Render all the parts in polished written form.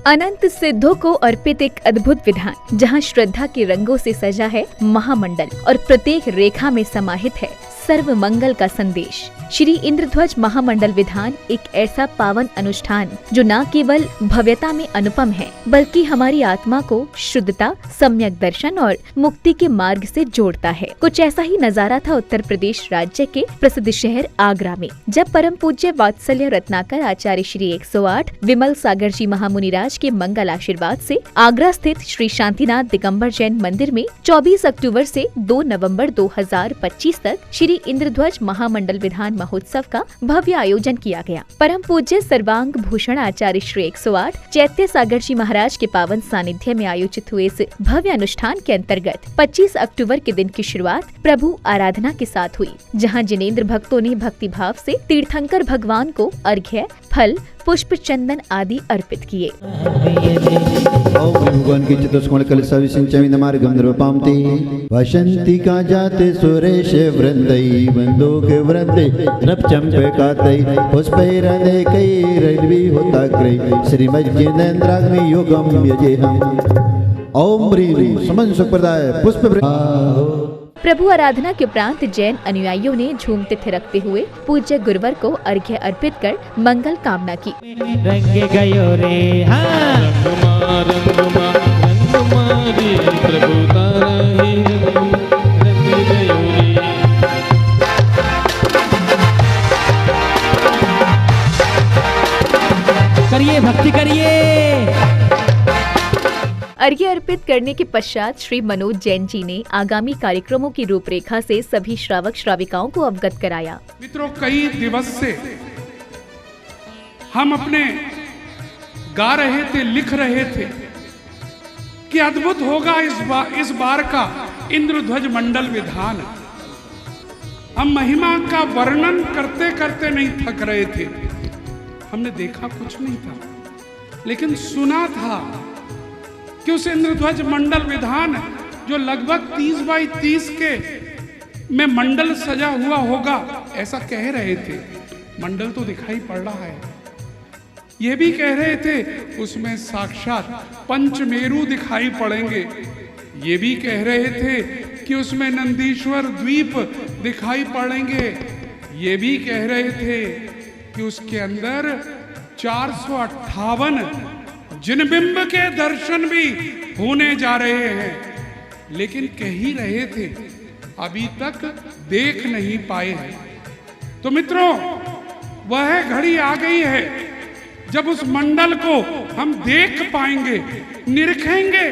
अनंत सिद्धों को अर्पित एक अद्भुत विधान, जहां श्रद्धा के रंगों से सजा है महामंडल और प्रत्येक रेखा में समाहित है सर्व मंगल का संदेश। श्री इंद्रध्वज महामंडल विधान एक ऐसा पावन अनुष्ठान जो न केवल भव्यता में अनुपम है, बल्कि हमारी आत्मा को शुद्धता, सम्यक दर्शन और मुक्ति के मार्ग से जोड़ता है। कुछ ऐसा ही नजारा था उत्तर प्रदेश राज्य के प्रसिद्ध शहर आगरा में, जब परम पूज्य वात्सल्य रत्नाकर आचार्य श्री 108 विमल सागर जी महामुनिराज के मंगल आशीर्वाद से आगरा स्थित श्री शांतिनाथ दिगंबर जैन मंदिर में 24 अक्टूबर से 2 नवंबर 2025 तक श्री इंद्रध्वज महामंडल विधान महोत्सव का भव्य आयोजन किया गया। परम पूज्य सर्वांग भूषण आचार्य श्री 108 चैत्य सागर जी महाराज के पावन सानिध्य में आयोजित हुए इस भव्य अनुष्ठान के अंतर्गत 25 अक्टूबर के दिन की शुरुआत प्रभु आराधना के साथ हुई, जहां जिनेंद्र भक्तों ने भक्ति भाव से तीर्थंकर भगवान को अर्घ्य, फल, पुष्प, चंदन आदि अर्पित किए। भगवान की चतुष्कोण कलशा विसिंचामि नमार्गं द्रवपामते वसंति का जाते सुरेश वृंदई बंदोके वृंदे नपचंपकातै पुष्पैरनेकैरैर्वि होताग्रै श्रीमज्जिनेन्द्राग्नि योगं यजेहम्। ओम ह्रीं समन सुखप्रदाय पुष्प। प्रभु आराधना के उपरांत जैन अनुयायियों ने झूमते थिरकते हुए पूज्य गुरुवर को अर्घ्य अर्पित कर मंगल कामना की। करिए भक्ति करिए। अर्घ्य अर्पित करने के पश्चात श्री मनोज जैन जी ने आगामी कार्यक्रमों की रूपरेखा से सभी श्रावक श्राविकाओं को अवगत कराया। मित्रों, कई दिवस से हम अपने गा रहे थे, लिख रहे थे कि अद्भुत होगा इस बार का इंद्रध्वज मंडल विधान। हम महिमा का वर्णन करते करते नहीं थक रहे थे। हमने देखा कुछ नहीं था, लेकिन सुना था कि उस इंद्रध्वज मंडल विधान जो लगभग 30 बाई 30 के में मंडल सजा हुआ होगा, ऐसा कह रहे थे। मंडल तो दिखाई पड़ रहा है। ये भी कह रहे थे उसमें साक्षात पंचमेरु दिखाई पड़ेंगे। ये भी कह रहे थे कि उसमें नंदीश्वर द्वीप दिखाई पड़ेंगे। ये भी कह रहे थे कि उसके अंदर 458 जिनबिंब के दर्शन भी होने जा रहे हैं। लेकिन कह ही रहे थे, अभी तक देख नहीं पाए हैं। तो मित्रों, वह घड़ी आ गई है जब उस मंडल को हम देख पाएंगे, निरखेंगे।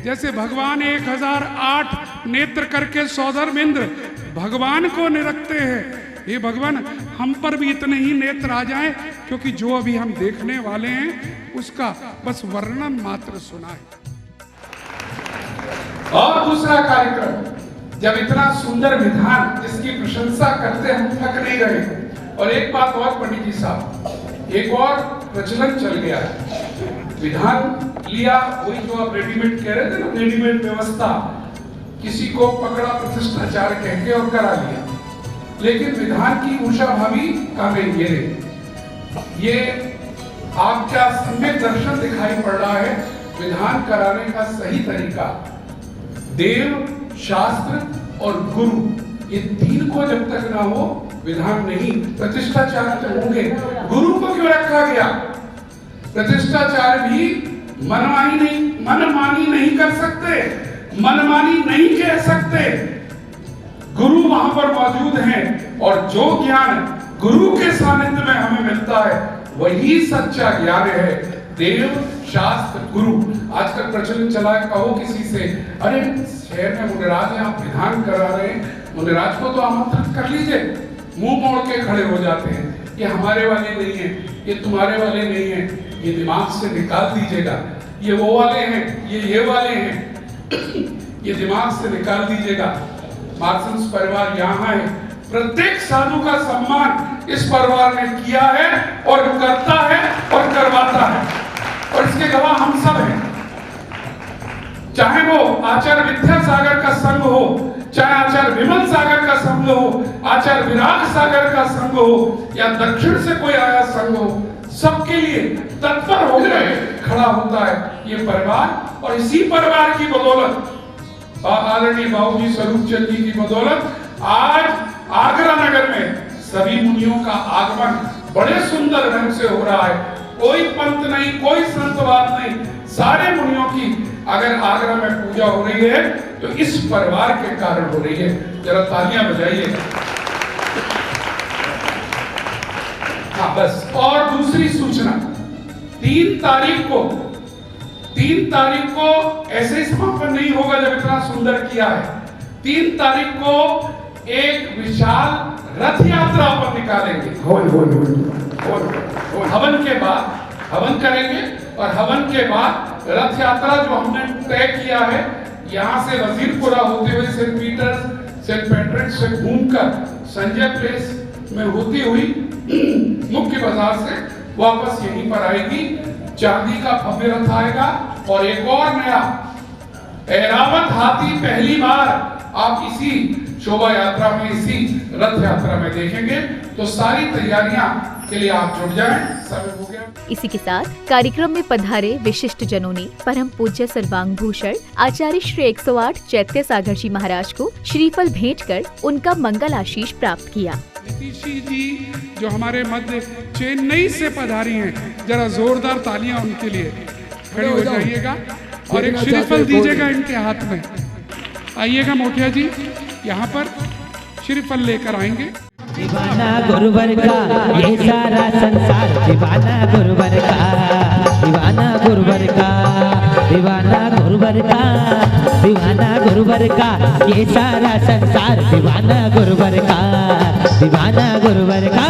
जैसे भगवान 1008 नेत्र करके सौधर्मेंद्र भगवान को निरखते हैं। ये भगवान, हम पर भी इतने ही नेत्र आ जाएं, क्योंकि जो अभी हम देखने वाले हैं उसका बस वर्णन मात्र सुना है। और दूसरा कार्यक्रम, जब इतना सुंदर विधान जिसकी प्रशंसा करते हम थक नहीं रहे। और एक बात और पंडित जी साहब, एक और प्रचलन चल गया है। विधान लिया, वही जो आप रेडीमेड कह रहे थे ना, रेडीमेड व्यवस्था, किसी को पकड़ा प्रतिष्ठाचार्य कह के और करा लिया। लेकिन विधान की उषा भाभी का नहीं, ये आपका सम्यक दर्शन दिखाई पड़ रहा है। विधान कराने का सही तरीका देव, शास्त्र और गुरु, ये तीन को जब तक ना हो विधान नहीं। प्रतिष्ठाचार्य तो होंगे, गुरु को क्यों रखा गया? प्रतिष्ठाचार्य भी मनमानी नहीं कर सकते, मनमानी नहीं कह सकते। गुरु वहां पर मौजूद हैं और जो ज्ञान गुरु के सानिध्य में हमें मिलता है वही सच्चा ज्ञान है। देव, शास्त्र, गुरु। आजकल प्रचलन चला है, कहो किसी से, अरे शहर में मुनिराज हैं, आप विधान करा रहे हैं, मुनिराज को तो आमंत्रित कर लीजिए। मुंह मोड़ के खड़े हो जाते हैं, ये हमारे वाले नहीं है, ये तुम्हारे वाले नहीं है, ये दिमाग से निकाल दीजिएगा। ये वो वाले हैं, ये वाले हैं, ये दिमाग से निकाल दीजिएगा। मार्सन्स परिवार यहाँ है, प्रत्येक साधु का सम्मान इस परिवार ने किया है और करता है और करवाता है, और इसके गवाह हम सब हैं। चाहे वो आचार्य विद्यासागर का संघ हो, चाहे आचार्य विमल सागर का संघ हो, आचार्य विराग सागर का संघ हो, या दक्षिण से कोई आया संघ हो, सबके लिए तत्पर हो गए खड़ा होता है ये परिवार। और इसी परिवार की बदौलत, आदरणीय बाबूजी स्वरूप चंद जी की बदौलत आज आगरा नगर में सभी मुनियों का आगमन बड़े सुंदर ढंग से हो रहा है। कोई पंथ नहीं, कोई संतवाद नहीं, सारे मुनियों की अगर आगरा में पूजा हो रही है तो इस परिवार के कारण हो रही है। जरा तालियां बजाइए। हाँ बस। और दूसरी सूचना, 3 तारीख को ऐसे समापन नहीं होगा जब इतना सुंदर किया है। 3 तारीख को एक विशाल रथ यात्रा अपन निकालेंगे। हवन के बाद हवन करेंगे और हवन के बाद रथ यात्रा जो हमने तय किया है, यहाँ से वजीरपुरा होते हुए सेंट पीटर्स, सेंट पैट्रिक से घूमकर संजय प्लेस में होती हुई मुख्य बाजार से वापस यहीं पर आएगी। चांदी का भव्य रथ आएगा और एक और नया ऐरावत हाथी पहली बार आप इसी शोभा यात्रा में, इसी रथ यात्रा में देखेंगे। तो सारी तैयारियां के लिए आप जुट जाएं। समय हो गया। इसी के साथ कार्यक्रम में पधारे विशिष्ट जनों ने परम पूज्य सर्वांग भूषण आचार्य श्री 108 चैत्य सागर जी महाराज को श्रीफल भेंट कर उनका मंगल आशीष प्राप्त किया। नीतीशी जी जो हमारे मध्य चेन्नई से पधारी हैं, जरा जोरदार तालियां उनके लिए। खड़े हो जाइएगा और एक श्रीफल दीजिएगा इनके हाथ में। आइएगा मोठिया जी, यहाँ पर श्रीफल लेकर आएंगे। दीवाना गुरुवर का ये सारा संसार, दीवाना गुरुवर का, दीवाना गुरुवर का, दीवाना गुरुवर का, दीवाना गुरुवर का, ये सारा संसार, दीवाना गुरुवर का, दीवाना गुरुवर का।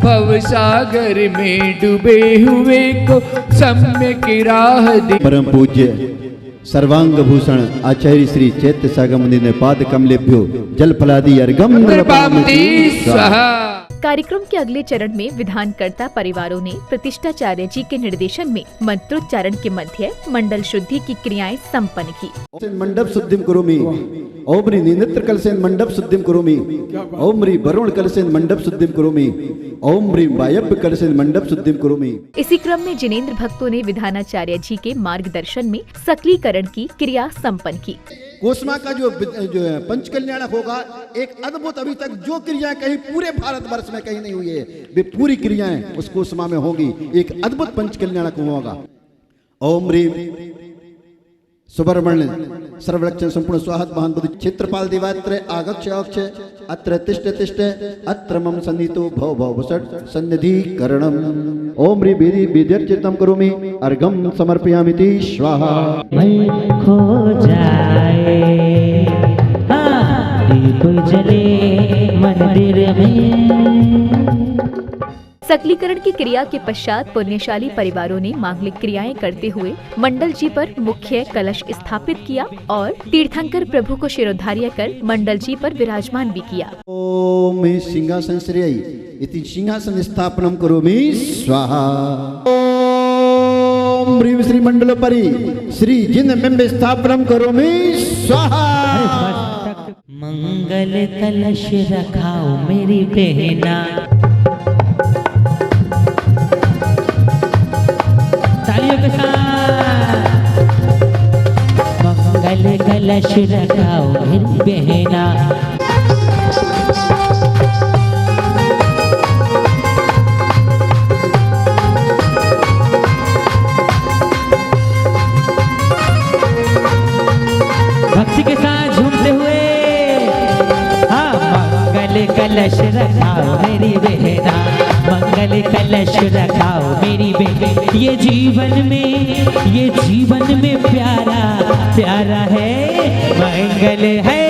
भव सागर में डूबे हुए को सम्यक राह दे। परम पूज्य सर्वांग भूषण आचार्य श्री चैत्य सागर मंदिर ने पाद कमलेभ्यो जल फलादि अर्घम स्वाहा। कार्यक्रम के अगले चरण में विधानकर्ता परिवारों ने प्रतिष्ठाचार्य जी के निर्देशन में मंत्रोच्चारण के मध्य मंडल शुद्धि की क्रियाएं संपन्न की। मंडप शुद्धिम करोमि, ओम ह्रीं नेत्र कलशेन मंडप शुद्धिम करोमि, ओम ह्रीं वरुण कलशेन मंडप शुद्धिम करोमि, ओम ह्रीं वायव्य कलशेन मंडप शुद्धिम करोमि। इसी क्रम में जिनेंद्र भक्तों ने विधानाचार्य जी के मार्गदर्शन में सकलीकरण की क्रिया संपन्न की। कोस्मा का जो पंच कल्याणक होगा, एक अद्भुत, अभी तक जो क्रियाएं कहीं पूरे भारतवर्ष में कहीं नहीं हुई है, वे पूरी क्रियाएं उस कोस्मा में होगी। एक अद्भुत पंच कल्याणक होगा। ओम ह्रीं सुब्रह्मण्य सर्वलक्षण संपूर्ण स्वाहत महान बुद्धि क्षेत्रपाल देवात्र आगक्ष अक्ष अत्र तिष्ठ तिष्ठ अत्र मम सन्निहितो भव भव वसट सन्निधिकरणम्। ओम ह्रीं वेदी वेद्यर्चितं करोमि अर्घं समर्पयामि स्वाहा। मैं खो जाए दीप जले मंदिर में। सकलीकरण की क्रिया के पश्चात पुण्यशाली परिवारों ने मांगलिक क्रियाएं करते हुए मंडल जी पर मुख्य कलश स्थापित किया और तीर्थंकर प्रभु को शिरोधार्य कर मंडल जी पर विराजमान भी किया। ओम सिंहासन श्रेय इति सिंहासन स्थापनम करोमि स्वाहा। ओम ह्रीं श्री मंडलोपरि श्री जिन बिंब स्थापनम करोमि स्वाहा। मंगल कलश रखाओ मेरी बहना, तालियों के साथ। मंगल कलश रखाओ मेरी बहना, भक्ति के साथ झूमते हुए। हाँ, मंगल कलश रखाओ मेरी बहना, मंगल कलश रखाओ मेरी बहना। ये जीवन में प्यारा प्यारा है, मंगल है।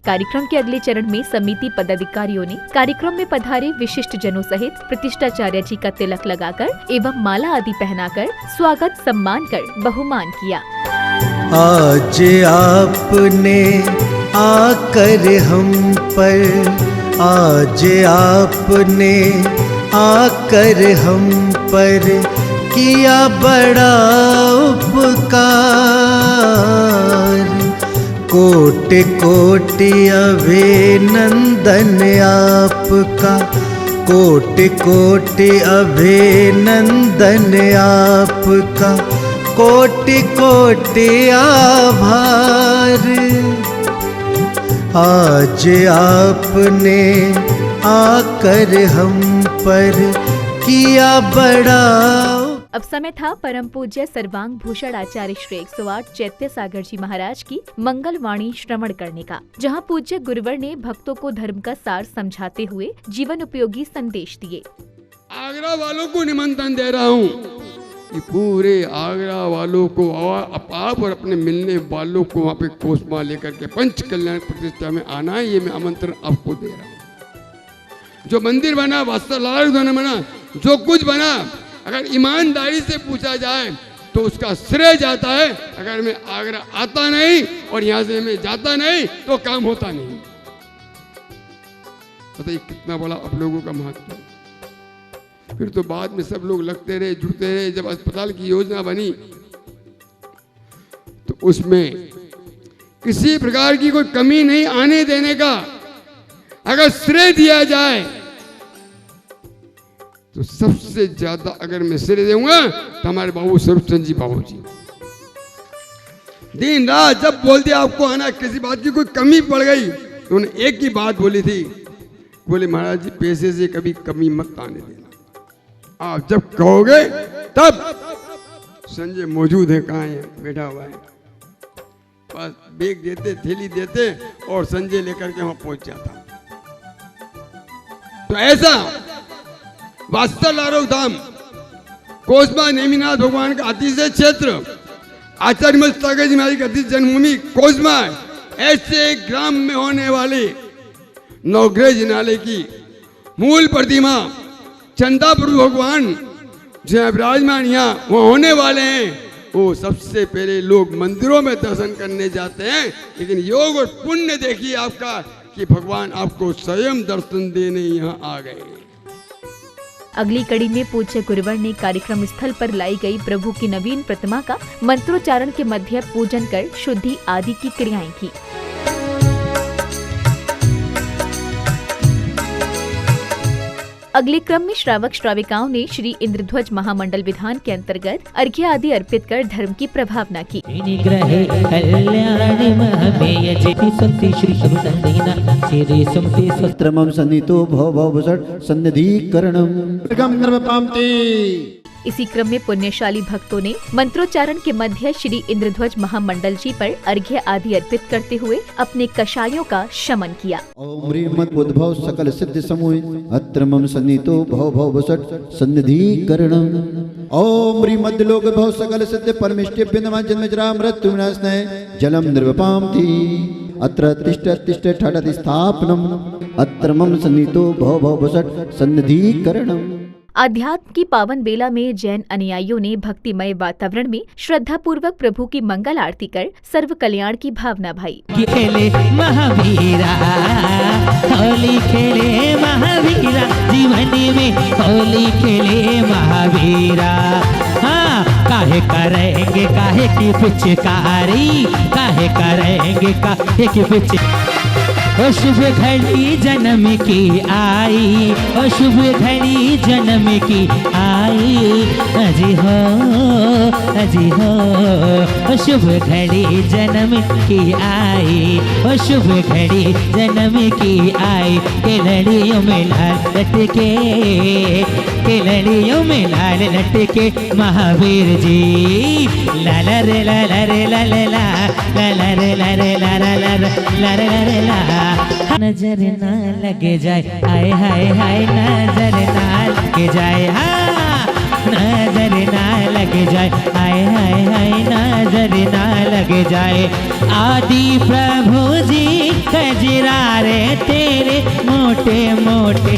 कार्यक्रम के अगले चरण में समिति पदाधिकारियों ने कार्यक्रम में पधारे विशिष्ट जनों सहित प्रतिष्ठाचार्य जी का तिलक लगाकर एवं माला आदि पहनाकर स्वागत सम्मान कर बहुमान किया। आज आपने आकर हम पर, आज आपने आकर हम पर किया बड़ा उपकार, कोटि कोटि अभिनंदन आपका, कोटि कोटि अभिनंदन आपका, कोटि कोटि आभार। आज आपने आकर हम पर किया बड़ा। अब समय था परम पूज्य सर्वांग भूषण आचार्य श्री 108 चैत्य सागर जी महाराज की मंगलवाणी श्रवण करने का, जहां पूज्य गुरुवर ने भक्तों को धर्म का सार समझाते हुए जीवन उपयोगी संदेश दिए। आगरा वालों को निमंत्रण दे रहा हूँ कि पूरे आगरा वालों को आप और अपने मिलने वालों को वहाँ पे कोसमा लेकर के पंच कल्याण प्रतिष्ठा में आना है। ये मैं आमंत्रण आपको दे रहा हूँ। जो मंदिर बना, वास्तुलाल बना, जो कुछ बना, अगर ईमानदारी से पूछा जाए तो उसका श्रेय जाता है। अगर मैं आगरा आता नहीं और यहाँ से मैं जाता नहीं तो काम होता नहीं। बताइए कितना बड़ा आप लोगों का महत्व है। फिर तो बाद में सब लोग लगते रहे, जुड़ते रहे। जब अस्पताल की योजना बनी तो उसमें किसी प्रकार की कोई कमी नहीं आने देने का अगर श्रेय दिया जाए तो सबसे ज्यादा अगर मैं श्रेय दूंगा तो हमारे बाबू स्वरूपचंद जी बाबू जी दिन रात जब बोलते आपको आना, किसी बात की कोई कमी पड़ गई तो उन्होंने एक ही बात बोली थी, बोले महाराज जी पैसे से कभी कमी मत आने देना, आप जब कहोगे तब। संजय मौजूद है, कहाँ है? बैठा हुआ है। बस बैग देते, थैली देते और संजय लेकर के वहां पहुंच जाता। तो ऐसा वास्तुलारोग धाम कोसमा नेमिनाथ भगवान का अतिशय क्षेत्र, आचार्य मस्तागर जी महाराज की अतिशय जन्मभूमि कोसमा, ऐसे ग्राम में होने वाले नवग्रह जिनालय की मूल प्रतिमा चंदा प्रभु भगवान जो विराजमान यहाँ वो होने वाले हैं। वो सबसे पहले लोग मंदिरों में दर्शन करने जाते हैं, लेकिन योग और पुण्य देखिए आपका कि भगवान आपको स्वयं दर्शन देने यहाँ आ गए। अगली कड़ी में पूज्य गुरुवर ने कार्यक्रम स्थल पर लाई गई प्रभु की नवीन प्रतिमा का मंत्रोच्चारण के मध्य पूजन कर शुद्धि आदि की क्रियाएं की। अगले क्रम में श्रावक श्राविकाओं ने श्री इंद्रध्वज महामंडल विधान के अंतर्गत अर्घ्य आदि अर्पित कर धर्म की प्रभावना की। सन्नितो भव भव सन्निधिकरणम्। इसी क्रम में पुण्यशाली भक्तों ने मंत्रोच्चारण के मध्य श्री इंद्रध्वज महामंडल जी पर अर्घ्य आदि अर्पित करते हुए अपने कषायों का शमन किया। ओम ह्रीं उद्भव सकल सिद्धि समूह अत्र मम सन्नितो भव भव सन्निधिकरणम्। ओम ह्रीं मध्यलोक भव सकल सिद्धि परमेष्टि बिंदमा जन्म जरा मृत्यु विनाशने जलम निर्वपामति अत्र तिष्ठ तिष्ठ ठठति स्थापनम् अत्र मम सन्नितो भव भव सन्निधिकरणम्। आध्यात्म की पावन बेला में जैन अनुयायियों ने भक्तिमय वातावरण में श्रद्धा पूर्वक प्रभु की मंगल आरती कर सर्व कल्याण की भावना भाई। खेले महावीरा होली खेले महावीरा जीवनी में होली खेले महावीरा। हाँ काहे करेंगे काहे की पिचकारी, काहे करेंगे काहे की पिचकारी। ओ शुभ घड़ी जन्म की आई, ओ शुभ घड़ी जन्म की आई, अजी हो ओ शुभ घड़ी जन्म की आई, ओ शुभ घड़ी जन्म की आई। के लड़ियों में लाल लटके, के लड़ियों में लाल लटके महावीर जी। लाला रे लाला रे लाला ला, लाला रे लाला रे लाला ला रे ला। नजर ना लगे जाए हाय हाय हाय, नजर ना लगे जाए, हाँ नजर ना लगे जाए हाय हाय हाय, नजर ना लगे जाए। आदि प्रभु जी खजरारे तेरे मोटे मोटे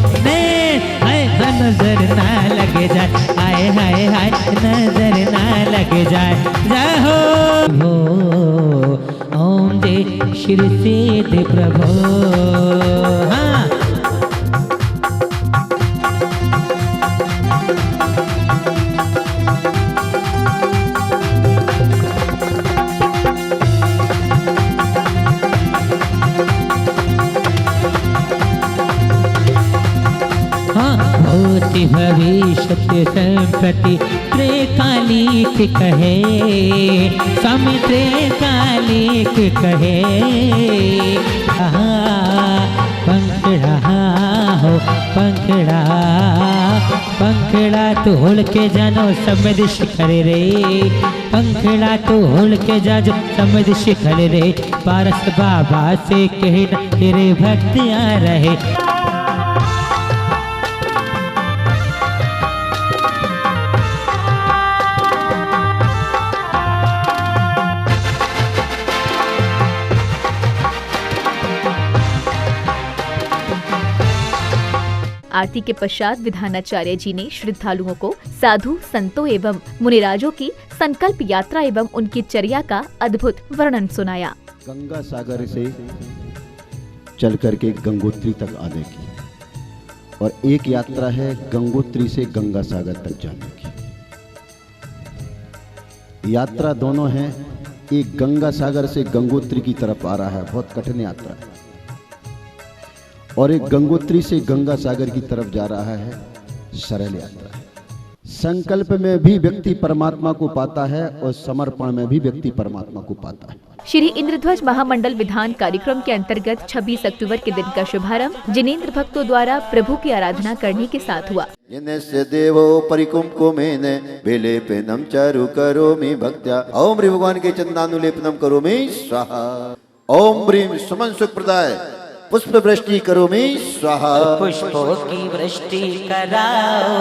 नजर ना लगे जाए हाय हाय हाय, नजर ना लगे जाए। जाहो ओम जय श्री सिद्ध प्रभु। हाँ भूति भविष्य संप्रति त्रिकालिक कहे, स्वामी त्रिकालिक कहे। पंखड़ा हो पंखड़ा, पंखड़ा तोड़ के जानो समझ शिखर रे, पंखड़ा तोड़ के जानो समझ शिखर रे। पारस बाबा से कहना तेरे भक्त आ रहे। आरती के पश्चात विधानाचार्य जी ने श्रद्धालुओं को साधु संतों एवं मुनिराजों की संकल्प यात्रा एवं उनकी चर्या का अद्भुत वर्णन सुनाया। गंगा सागर से चल करके गंगोत्री तक आने की, और एक यात्रा है गंगोत्री से गंगा सागर तक जाने की। यात्रा दोनों हैं, एक गंगा सागर से गंगोत्री की तरफ आ रहा है, बहुत कठिन यात्रा है, और एक गंगोत्री से गंगा सागर की तरफ जा रहा है, सरल यात्रा है। संकल्प में भी व्यक्ति परमात्मा को पाता है और समर्पण में भी व्यक्ति परमात्मा को पाता है। श्री इंद्रध्वज महामंडल विधान कार्यक्रम के अंतर्गत 26 अक्टूबर के दिन का शुभारंभ जिनेंद्र भक्तों द्वारा प्रभु की आराधना करने के साथ हुआ। जिनस्य देवो परिकुंकुमेन विलेपनम चारु करोमि भक्त्या, ओम ह्रीं भगवान के चंदनानुलेपनम करोमि स्वाहा। ओम ह्रीं सुमन सुख प्रदाय पुष्प वृष्टि करोमि स्वाहा। पुष्पों की वृष्टि कराओ,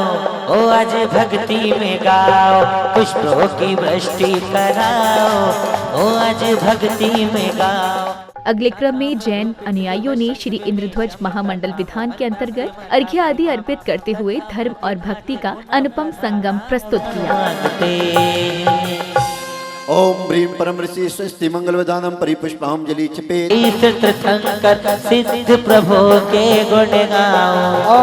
ओ आज भक्ति में गाओ। पुष्पों की वृष्टि कराओ, ओ आज भक्ति में गाओ। अगले क्रम में जैन अनुयायियों ने श्री इंद्रध्वज महामंडल विधान के अंतर्गत अर्घ्य आदि अर्पित करते हुए धर्म और भक्ति का अनुपम संगम प्रस्तुत किया। ओम ह्रीं परम ऋषि स्वस्ति मंगल विधानम परिपुष्पांजलि चपेत। सिद्ध प्रभु के गुण गाओ।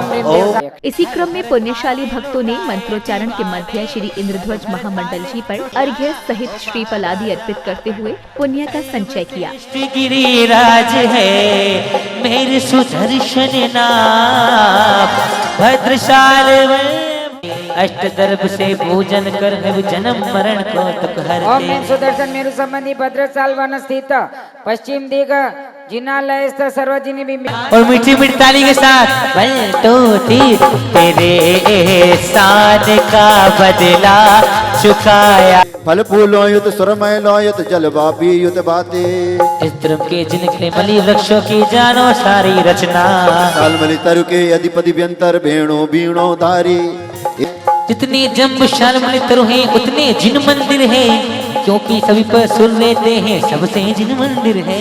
इसी क्रम में पुण्यशाली भक्तों ने मंत्रोच्चारण के मध्य श्री इंद्रध्वज महामंडल जी पर अर्घ्य सहित श्रीफल आदि अर्पित करते हुए पुण्य का संचय किया। गिरिराज है मेरे सुदर्शन नाम, भद्रशाल अष्टदर्भ से पूजन कर जन्म मरण को दुख हरते। ओम सुदर्शन मेरु संबंधी भद्रशाल वन स्थित पश्चिम दिग जिनालय सर्वजनी भी। और मीठी मीठी ताली के साथ तेरे एहसान का बदला चुकाया। फल फूलों युत सुरमय लोयुत जलवापी युत बाते। इस धर्म के जिनके मली वृक्षों की जानो सारी रचना। सालमली तरु के अधिपति व्यंतर भेणो बीणो धारी। जितनी जम्ब शालमली तरु हैं उतने जिन मंदिर है, क्योंकि सभी पर सुन लेते हैं सबसे जिन मंदिर है।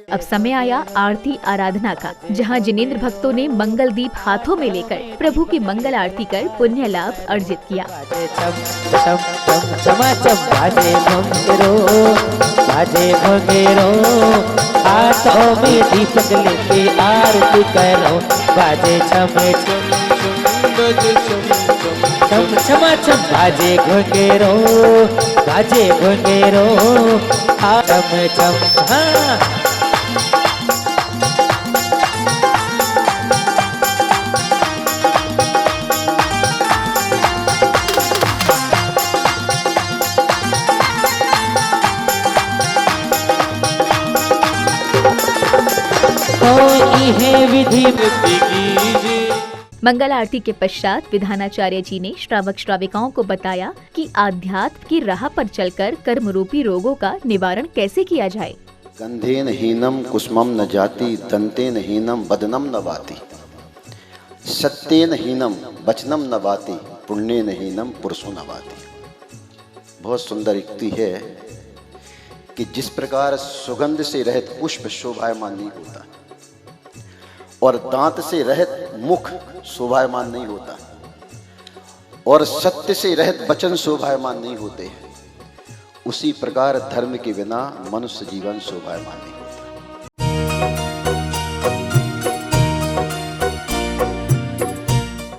अब समय आया आरती आराधना का, जहां जिनेंद्र भक्तों ने मंगल दीप हाथों में लेकर प्रभु की मंगल आरती कर पुण्य लाभ अर्जित किया। हाथों में दीपक लेके आरती करो, बाजे छमे छम छमा छम, बाजे घुंघेरो बाजे घुंघेरो छम छम। हाँ विधि मंगल आरती के पश्चात विधानाचार्य जी ने श्रावक श्राविकाओं को बताया कि आध्यात्म की राह पर चलकर कर्म रूपी रोगों का निवारण कैसे किया जाए। गंधेन हीनम कुसुमम न जाति, दंतेन हीनम बदनम न वाति, सत्येन हीनम वचनम न वाति, पुण्येन हीनम पुरुषो न वाति। बहुत सुंदर युक्ति है कि जिस प्रकार सुगंध से रहित पुष्प शोभायमान नहीं होता और दांत से रहित मुख शोभायमान नहीं होता और सत्य से रहित वचन शोभायमान नहीं होते, उसी प्रकार धर्म के बिना मनुष्य जीवन शोभायमान नहीं।